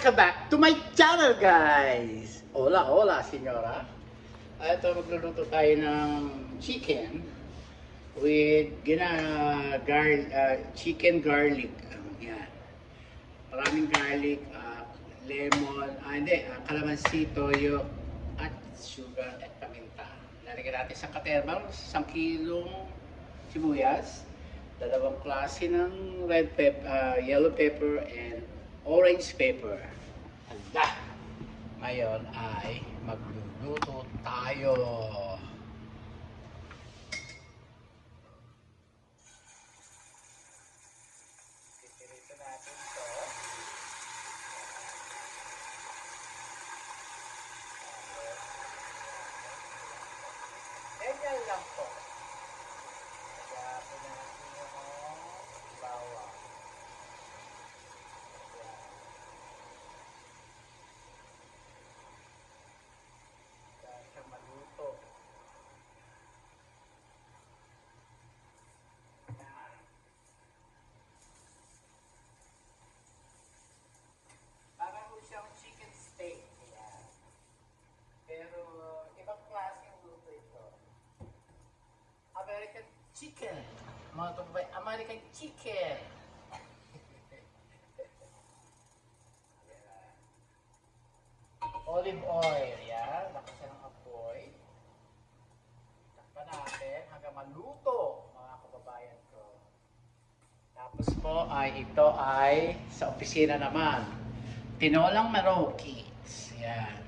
Welcome back to my channel, guys! Hola, hola, senyora. Ito, magluluto tayo ng chicken with chicken garlic. Yan. Maraming garlic, lemon, kalamansi, toyo, at sugar at paminta. Lalagyan natin sa katerbang 1 kilong sibuyas, 2 klase ng yellow pepper and orange pepper. Handa! Ngayon ay magluluto tayo. Titiriso natin ito. Ganyan lang po. Lagyan natin yung bawang. Siya maluto. Yan. Parang siyang chicken steak. Yan. Pero ibang klaseng luto ito. American chicken. Mga kababay, American chicken. Yan. Olive oil. Yan. Lakasan ng apoy. Takpan natin hanggang maluto, mga kababayan ko. Tapos po ay ito ay sa opisina naman. Tinolang marokis. Yan.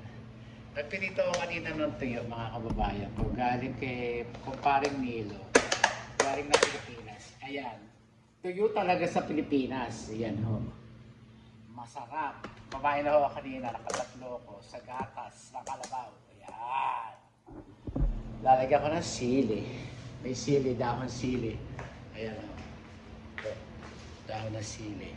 Nagpilito ako kanina ng tuyo, mga kababayan ko. Galing kay kumparing Milo. Galing na Pilipinas. Ayan. Tuyo talaga sa Pilipinas. Ayan ho. Masarap. Kumain na ho kanina, nakatatlo ko sa gatas ng kalabaw. Ayan. Lalagyan ko ng sili. May sili, dahon sili. Ayan ho. Dahon ng sili.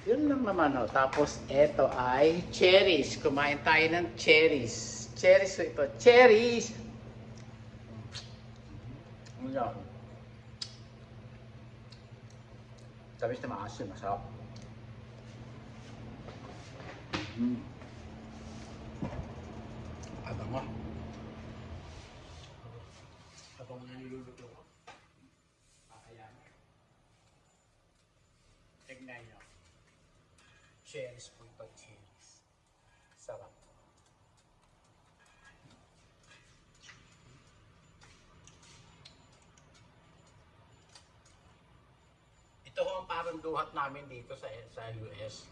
Yun lang naman ho. Tapos eto ay cherries. Kumain tayo ng cherries. Cherries ito. Cherries! Ano yan? Tamis na maasim. Masarap. Abang mo. Abang mo na niluluto ko. Ayan. Tignan nyo. Cherries po ito. Cherries. Sarap. Ito ho ang parang duhat namin dito sa US.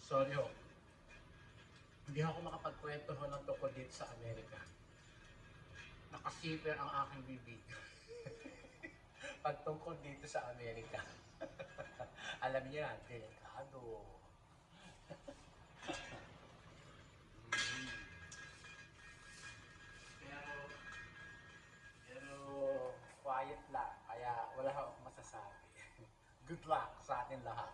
Sorry ho. Hindi ako makapagkwento ho ng tungkol dito sa Amerika. Nakasiper ang aking bibig. Pagtungkol dito sa Amerika. Alam niyo yan, delikado. Pero quiet lang. Kaya wala akong masasabi. Good luck sa atin lahat.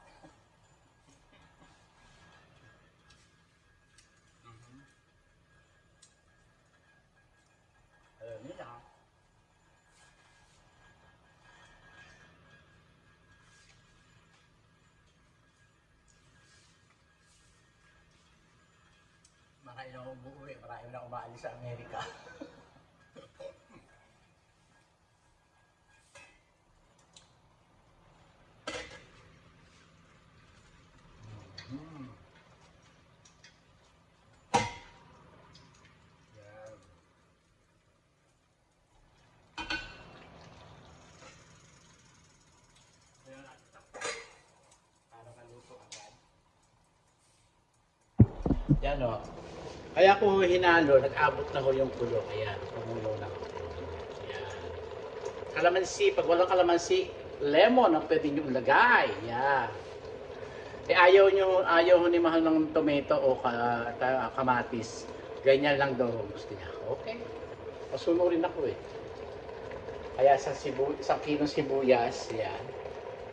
Yun lang. Marami na akong buuwi, marami na akong maalis sa Amerika. Yan o. Kaya kung hinalo, nag-abot na ho yung kulo. Ayan, kumulo na ho. Ayan. Kalamansi, pag walang kalamansi, lemon ang pwede nyo ilagay. Ayan. Eh ayaw ho ni mahal ng tomato o kamatis. Ganyan lang daw gusto niya. Okay. Masunurin ako eh. Kaya sa kilong sibuyas, yan.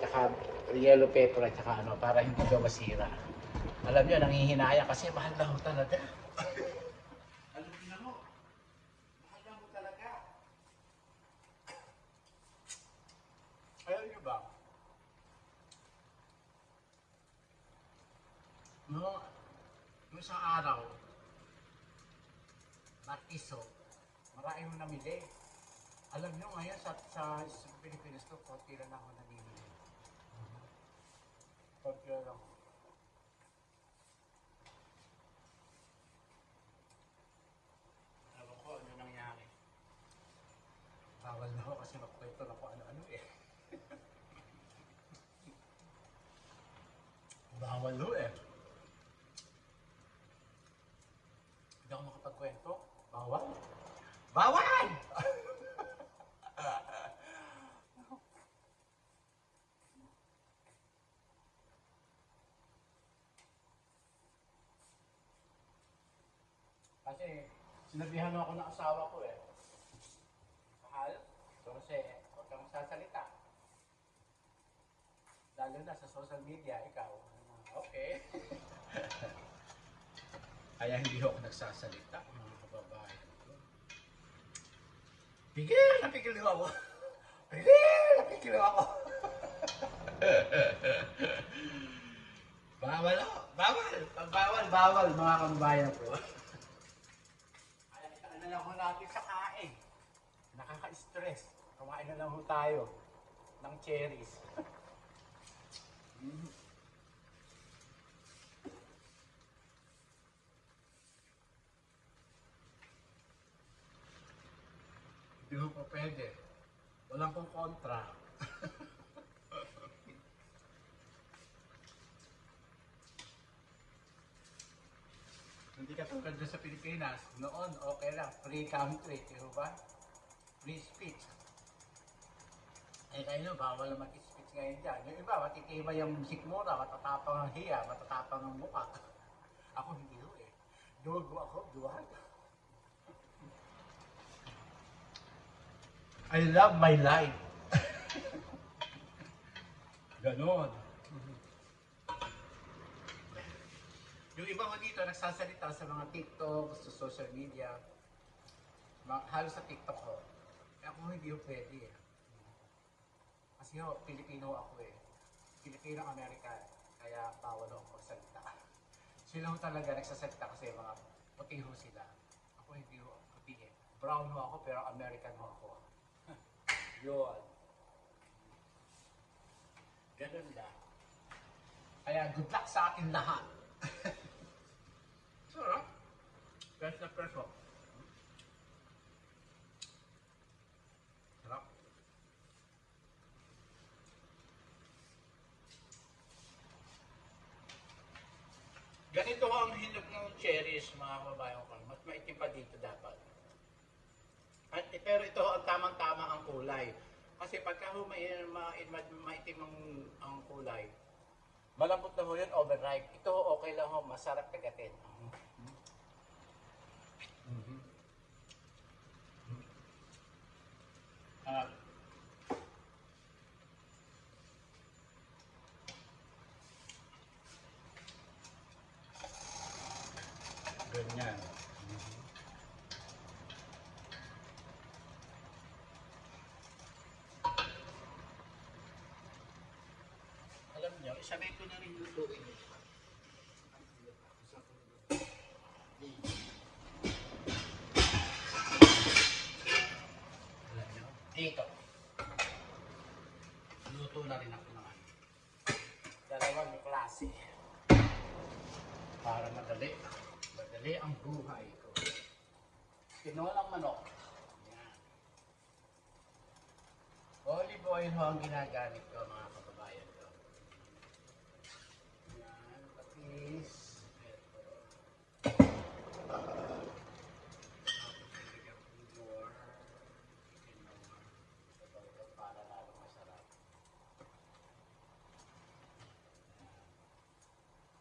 Saka yellow pepper at saka ano, para hindi daw masira. Alam niyo, nanghihinaya kasi mahal na ho talaga. Alam niyo na ho, mahal na ho talaga. Ayaw niyo ba? No, nung isang araw, nag-iso, marami mo namili. Alam niyo ngayon sa Pilipinas to, konti lang ako namimili. Konti lang. Alam ko ano nangyari. Bawal na ako kasi magkwento na kung ano-ano eh. Bawal ho eh. Hindi ako makapagkwento. Bawal. Bawal! Kasi sinabihan ako ng asawa ko eh. Mahal, kasi huwag kang sasalita. Lalo na sa social media, ikaw. Okay. Kaya hindi ako nagsasalita, mga kababayan ko. Pigil na pigil ako. Pigil na pigil ako. Bawal ako. Bawal. Bawal mga kababayan ko. Kaya itaan na lang ho natin sa kain. Nakaka-stress. Kumain na lang ho tayo ng cherries. Hindi ho pa pwede. Walang kong kontra. Hindi ka tulad doon sa Pilipinas. Noon, okay lang. Free country. Di ba? Free speech. Eh kayo, bawal na mag-speech ngayon dyan. Yung iba, matitibay yung sikmura, matatapang ang hiya, matatapang ang mukha. Ako hindi ho eh. Dugo ako, duwag. I love my life. Ganon. Yung iba ko dito nagsasalita sa mga TikTok, sa social media. Halos sa TikTok ko. Eh ako hindi ko pwede eh. Kasi ho, Pilipino ako eh. Pilipino-American. Kaya bawal ako magsalita. Sila ho talaga nagsasalita kasi mga puti ho sila. Ako hindi ho puti eh. Brown ho ako pero American ho ako. Yun. Ganun lang. Kaya good luck sa atin lahat. Sarap. Best na preso. Sarap. Ganito ang hinog ng cherries, mga kababayan ko. Mas maitim pa dito dapat. At, pero ito ang tamang-tama ang kulay. Kasi pagka maitim ang kulay, malambot na ho yun, overripe. Ito okay lang ho, masarap kagatin. Ganyan. Alam niyo, isabay ko na rin lutuin. Alam niyo, dito. Luto na rin ako naman. Dalawang klase. Para madali. Madali ang buhay ko. Tinolang manok. Yan. Olive oil ho ang ginagamit ko, mga kababayan ko. Yan, patis. Ito. Para lalo masarap.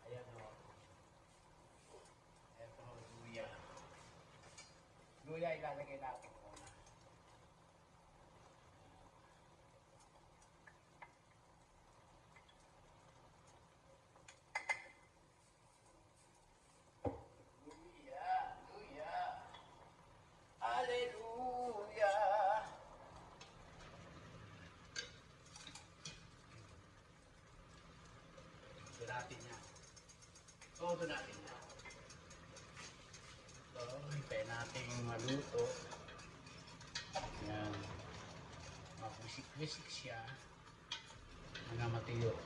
Ayan o. Ito, luya. Luya ilalagay natin muna. Todo natin na. So, hintayin natin maluto. Yan. Mapusik-wisik siya. Hanggang matuyo.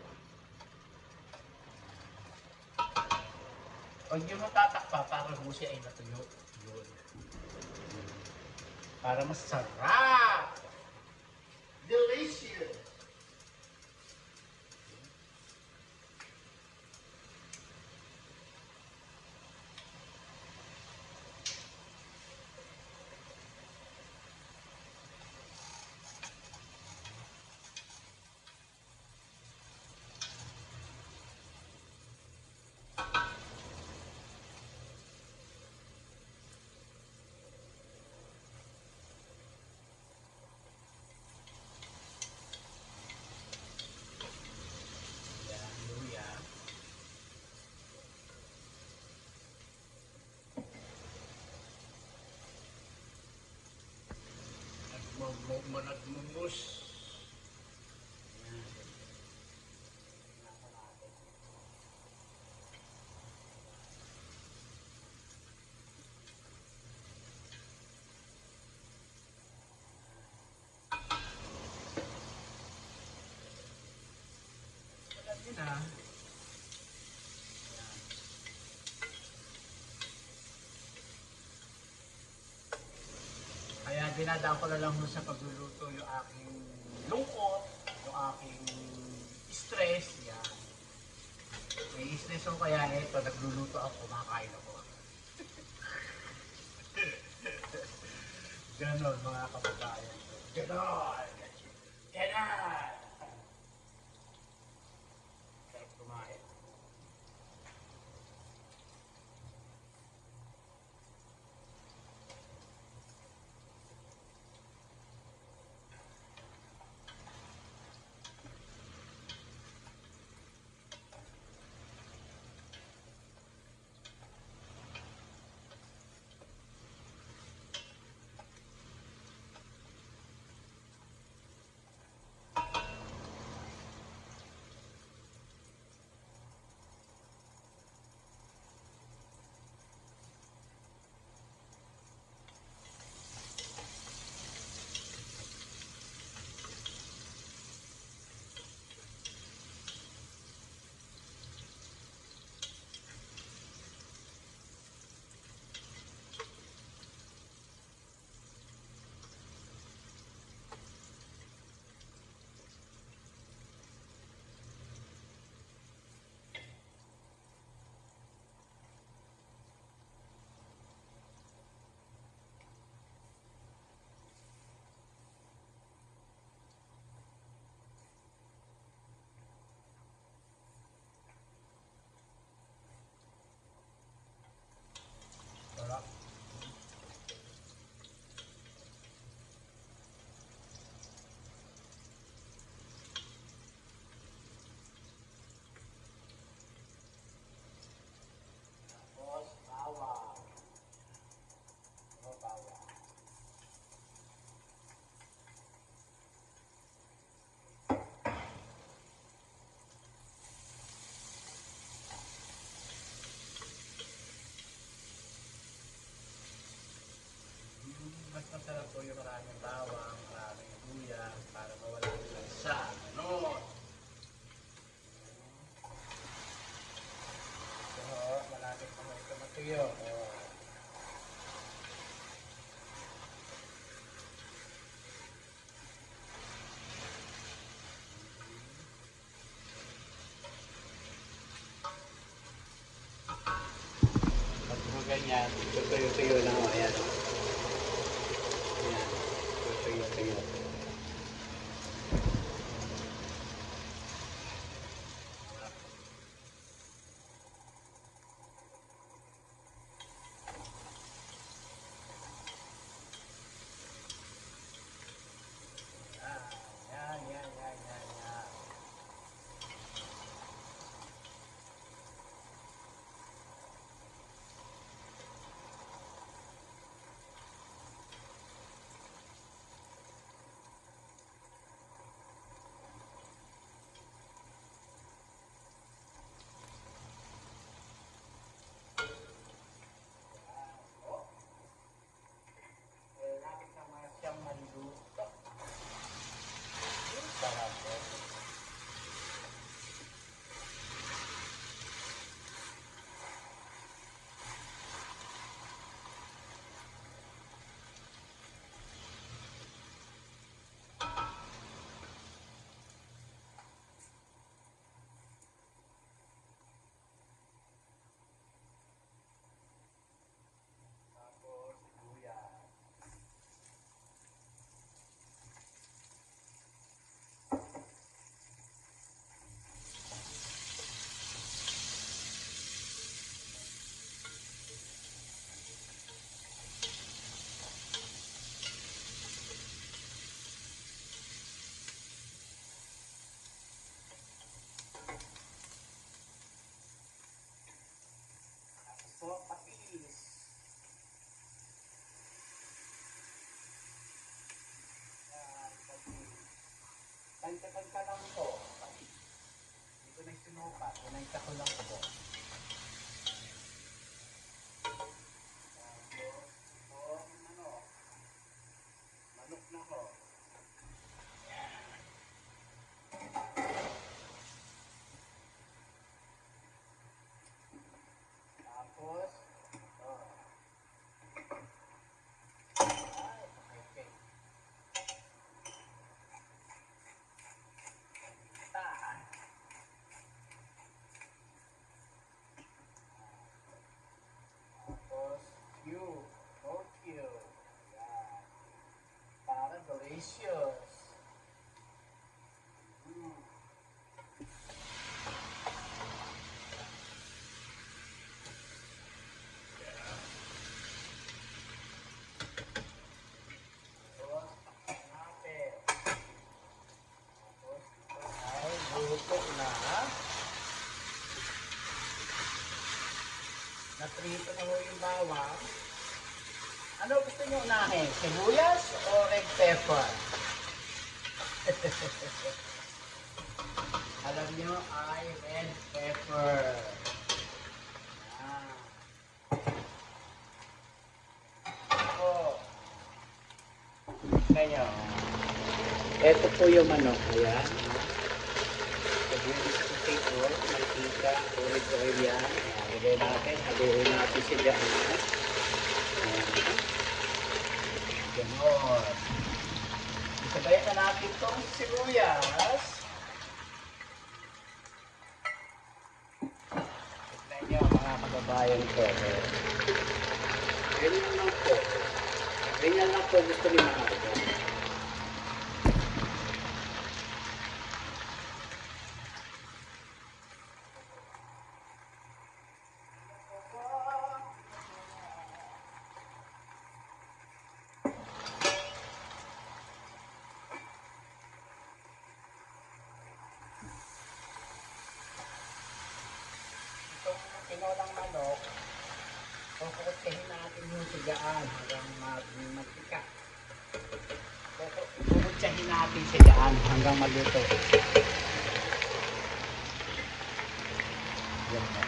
Pag yung matatakpa, para mo siya ay matuyo. Yun. Para masarap! Delicious! Yan, luya. Nagmumus. Yan. Tingnan natin. Alam niyo na. Yan. Kaya dinadaan ko na lang ho sa pagluluto yung aking lungkot, yung aking stress. Yan. May stress ko kaya ito, nagluluto ako, kumakain ako. Ganon mga kababayan. Ganon! Ganon! Sarap kumain. Sarap. Tapos, bawang. Bawang. Mas masarap po yung maraming bawang, maraming luya, para mawala yung lansa. Ano? So, malapit na ito matuyo. Oh. Pag mo ganyan, tutuyo-tuyo lang. Oh. Ayan. Ayan. Tutuyo-tuyo. Yan, yan, yan, yan, yan. suka. Pinagta ko lang po. Manok na ko. Tapos, ito. Ay, okay. Taan. Tapos, cube. More cube. Yan. Para delicious. Mm. Tapos, takpan natin. Tapos, ito ay luto na. Naprito na ho yung bawang. Ano gusto nyo unahin? Sibuyas o red pepper? Alam nyo ay red pepper. Yan. Ako. Ngayon. Ito po yung manok. Ayan. Sibuyas potato, mantika, olive oil yan. Lagay natin. Haluin natin siya dyan. Ayan. Ganon. Isabayan na natin itong sibuyas. Tignan nyo mga kababayan ko. Ganyan lang po. Ganyan lang po gusto ni Mahal. Itong tinolang manok, kukutehin natin yung sigaan hanggang magtika. Kukutehin natin sigaan hanggang maluto. Yan po.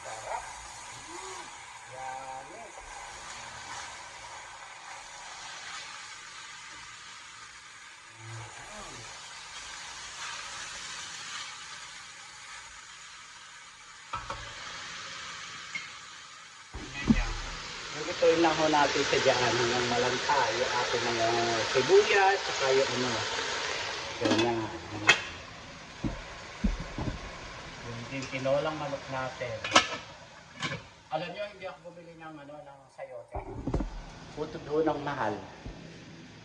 Sarap. Yan eh. Ganyan. Lutuin lang ho natin sa dyan hanggang malanta yung ating mga sibuyas saka yung ano. Ganyan. Yung tinolang manok natin. Alam nyo, hindi ako bumili ng ano, ng sayote. Butod ho ng mahal.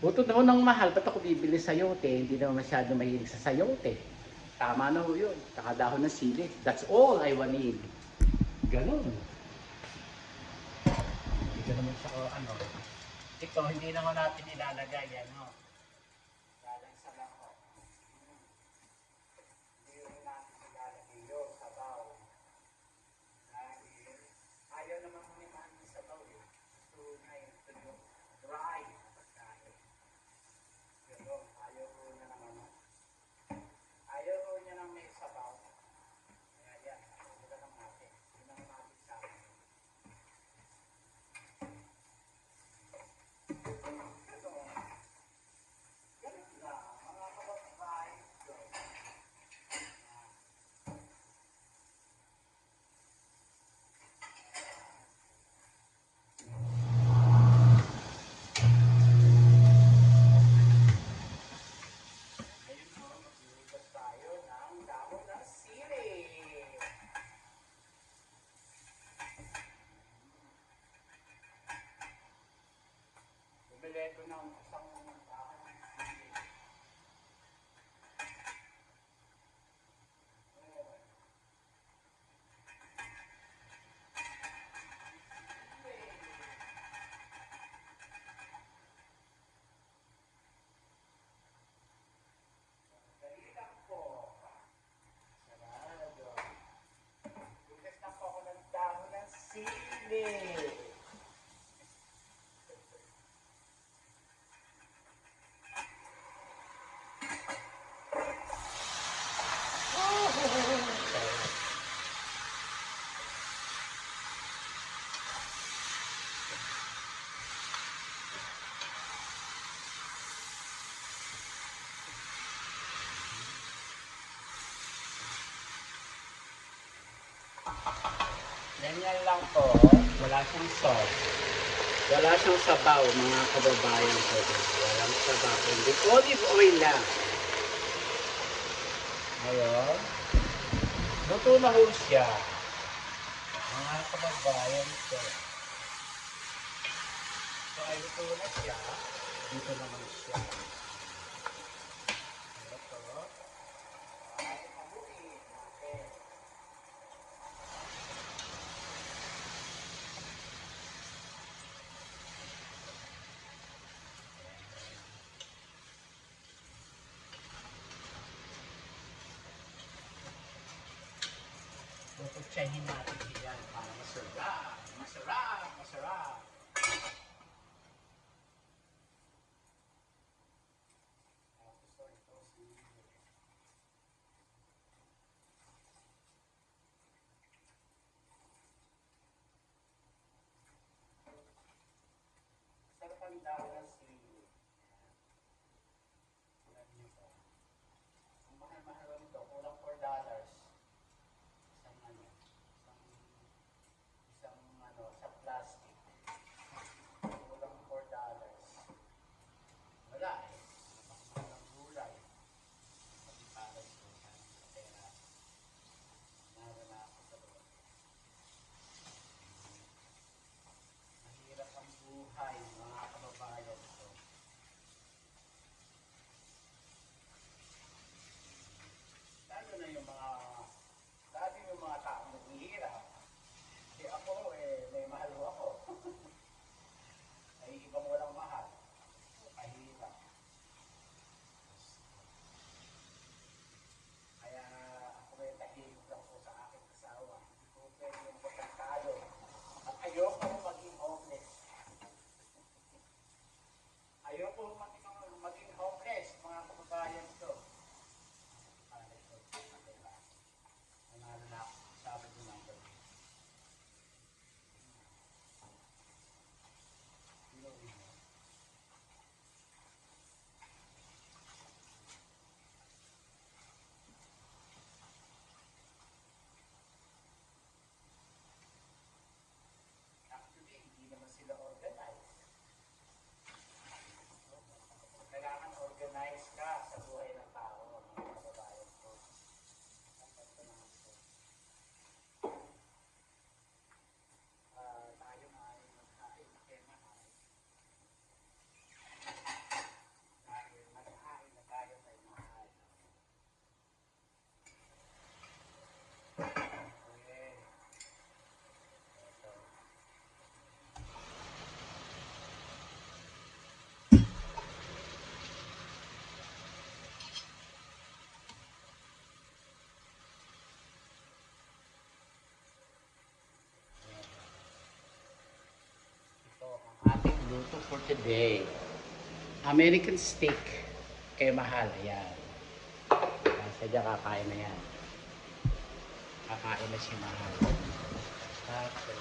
Butod ho ng mahal, ba't ako bibili sayote? Hindi naman masyado mahilig sa sayote. Tama na ho yun. Takadahon ng sili. That's all I need. Ganun. Hindi naman siya ano. Ito, hindi naman natin ilalagay yan, no? Lalagsa lang ho. Hindi naman natin ilalagay yung sabaw. Dahil ayaw naman mo ni Mahal ng sabaw eh. Gusto niya ito yung dry na pagkain. Pero ayaw ko niya ng ano. Ayaw ko niya ng may sabaw. Kaya yan, ito lang natin. Ito lang natin sa akin. Ito. Ganyan lang po. Wala siyang sauce. Wala siyang sabaw, mga kababayan ko. Walang sabaw. Hindi olive oil lang. Ayun. Luto na ho siya. Mga kababayan ko. So ay luto na siya. Dito naman siya. Ito. Ay haluin natin. Puputsahin natin yan para masarap. Masarap. Masarap. Sarap ang dami ng sili. Alam niyo po. Ang mahal-mahal lang ito. Kulang $4. Isang ano. Isang ano. Sa plastic. Kulang $4. Wala eh. Napakahal ng gulay. Pagkakas ko sa pera. Nawala ako sa loob. Mahirap ang buhay, mga kababayan ko. Lalo na yung mga, dati yung mga taong naghihirap. Kasi ako, may mahal ho ako. Ay, ibang walang mahal. Kahirap. Kaya ako may tahimik lang po sa aking asawa. Hindi ko pwede yung pagkakalo. At ayoko maging homeless. Ayoko maging homeless, mga kababayan ko. Nanalo na ako. Sabi ko lang gabi. Actually, hindi naman sila organized. Kailangan organized ka sa buhay ng tao, mga kababayan ko. Tayo ay maghain na kay mahal. Dahil maghain na tayo kay mahal. Okay. Ito. Ito ang ating luto for today. American steak kay mahal. Ayan. Sadya kakain na yan. Kakain na si mahal. Tapos,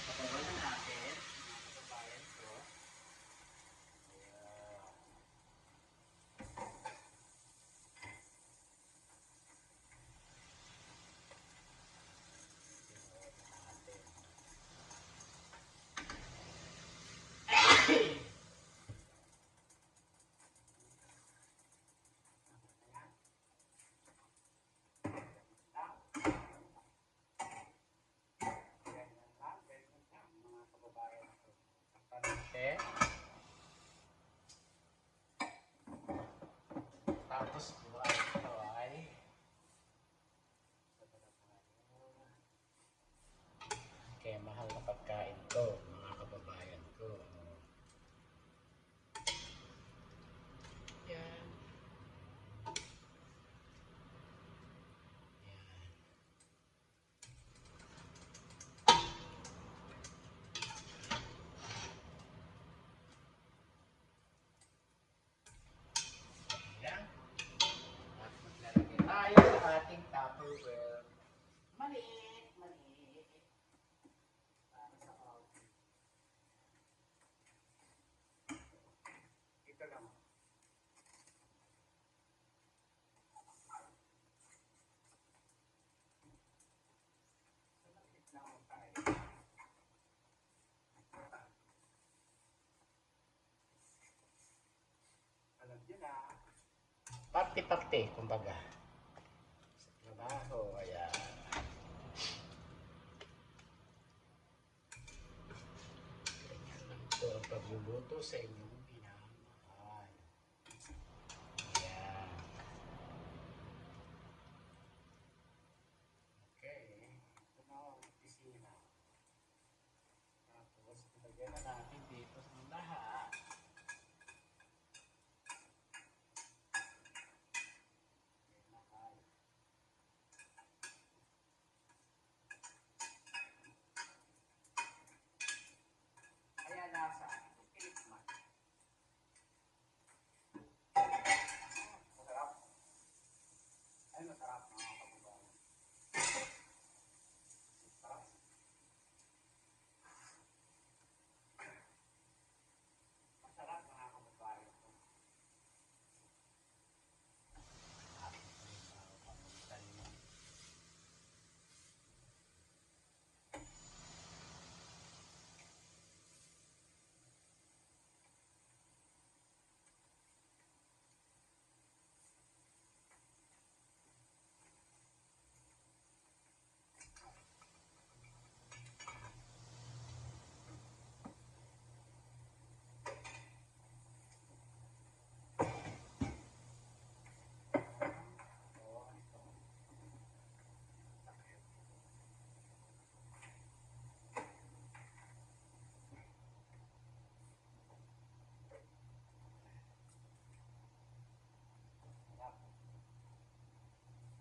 patawalan natin. Mga kababayan ko. Ayan. Mga kababayan ko. Panate. Tapos po ay ito ay kaya mahal na pagkain ko, mga kababayan ko. Yan. yun na. Parte-parte, kumbaga. Sa trabaho, ayan. Ganyan lang ito ang pagluluto sa inyong minamahal. Ayan. Okay. Ito na ang opisina. Tapos, ilagyan na natin dito sa lahat. Ayan, nasa. Tinikman. Masarap. Ay, masarap mga kababayan. Masarap. Masarap mga kababayan.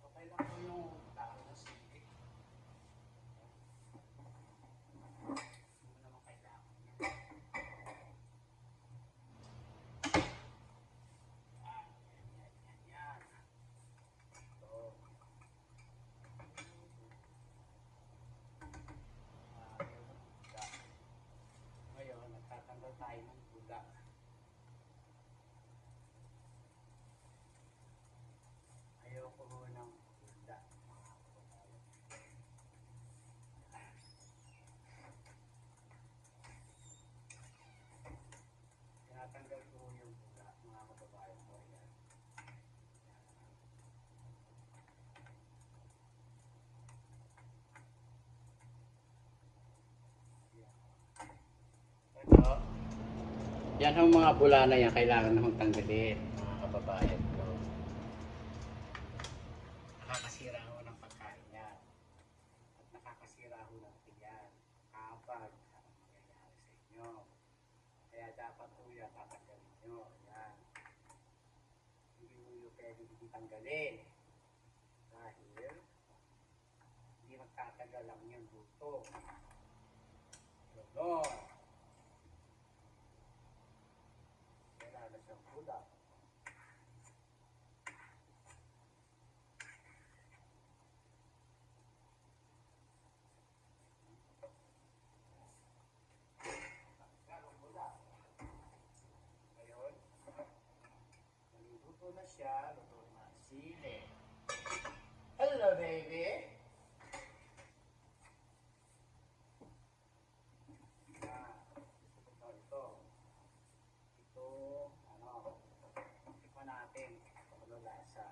Okay lang po yung tao na sili. Hindi mo naman kailangan yan. Yan. Ito. Ngayon, nagtatanggal tayo ng bula. Ayoko mo ng bula. Tinatanggal ko yung bula, mga kababayan ko. Ayan. Ito. Yan ang mga bula na yan, kailangan namang tanggalin, mga kababayan ko. Nakakasira ho ng pagkain yan. At nakakasira ho ng tiyan kapag anong mangyayari sa inyo. Kaya dapat po yan tatanggalin nyo. Yan. Hindi mo yung pwede hindi tanggalin. Dahil hindi magtatagal lang yung luto. Ganon. Kailangan siyang bula. Ngayon, naluluto na siya, luto na ang sili. Hello, baby! Ito, tikman natin kung ano lasa.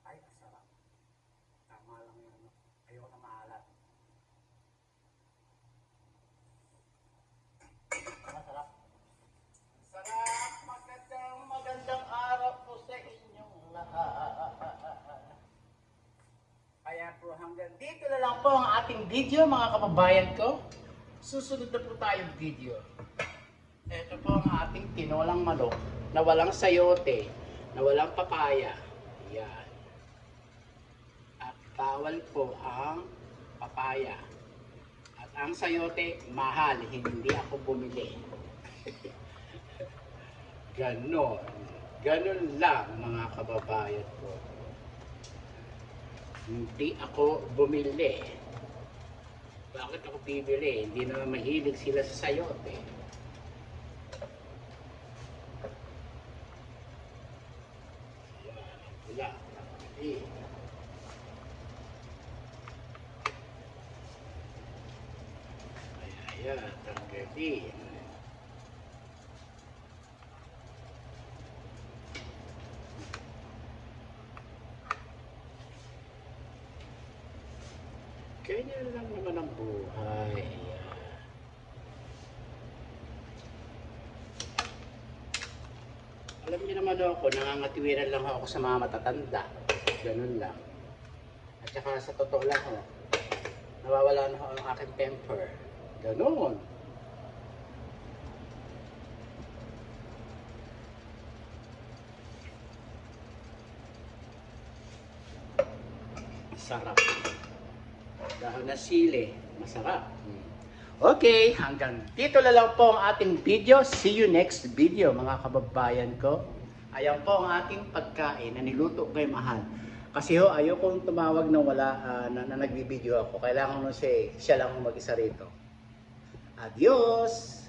Ay, masarap. Tama lang yun. Ayoko na maalat. Masarap. Sarap! Magandang araw po sa inyong lahat. Kaya po hanggang dito na lang po ang ating video, mga kababayan ko. Susunod na po tayong video. Ito po ang ating tinolang manok na walang sayote, na walang papaya. Yan. At bawal po ang papaya. At ang sayote, mahal. Hindi ako bumili. Ganon. Ganon lang, mga kababayan ko. Hindi ako bumili. Bakit ako bibili? Hindi naman mahilig sila sa sayote. Ayan, ang pula. Ay, ay, Ayan, tanggalin. Ganyan lang naman ang buhay. Ayan. Alam niyo naman ako, nangangatiwiran lang ako sa mga matatanda. Ganun lang. At saka sa totoo lang ho, nawawala na ho ang aking temper. Ganun. Sarap. Dahon na sili. Masarap. Okay, hanggang dito na lang po ang ating video. See you next video mga kababayan ko. Ayan po ang ating pagkain na niluto kay Mahal. Kasi ho, ayokong tumawag na wala na nagbibideo ako. Kailangan mo siya lang mag-isa rito. Adios!